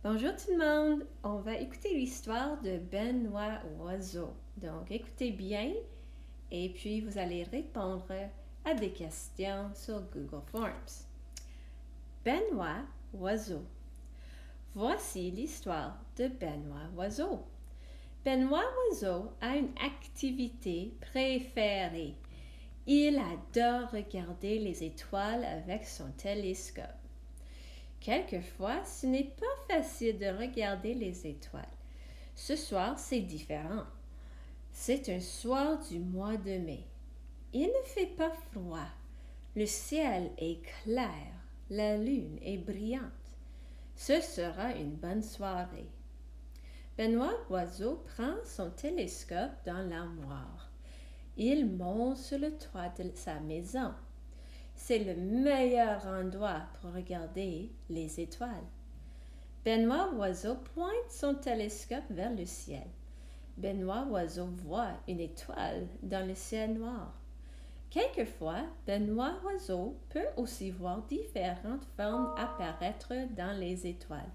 Bonjour tout le monde, on va écouter l'histoire de Benoi oiseau. Donc écoutez bien et puis vous allez répondre à des questions sur Google Forms. Benoi oiseau. Voici l'histoire de Benoi oiseau. Benoi oiseau a une activité préférée. Il adore regarder les étoiles avec son télescope. Quelquefois, ce n'est pas facile de regarder les étoiles. Ce soir, c'est différent. C'est un soir du mois de mai. Il ne fait pas froid. Le ciel est clair. La lune est brillante. Ce sera une bonne soirée. Benoît Oiseau prend son télescope dans l'armoire. Il monte sur le toit de sa maison. C'est le meilleur endroit pour regarder les étoiles. Benoît Oiseau pointe son télescope vers le ciel. Benoît Oiseau voit une étoile dans le ciel noir. Quelquefois, Benoît Oiseau peut aussi voir différentes formes apparaître dans les étoiles.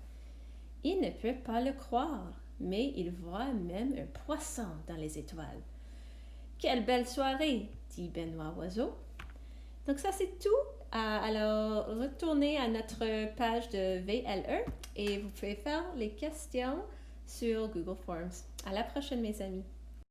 Il ne peut pas le croire, mais il voit même un poisson dans les étoiles. Quelle belle soirée, dit Benoît Oiseau. Donc ça c'est tout. Alors retournez à notre page de VLE et vous pouvez faire les questions sur Google Forms. À la prochaine mes amis.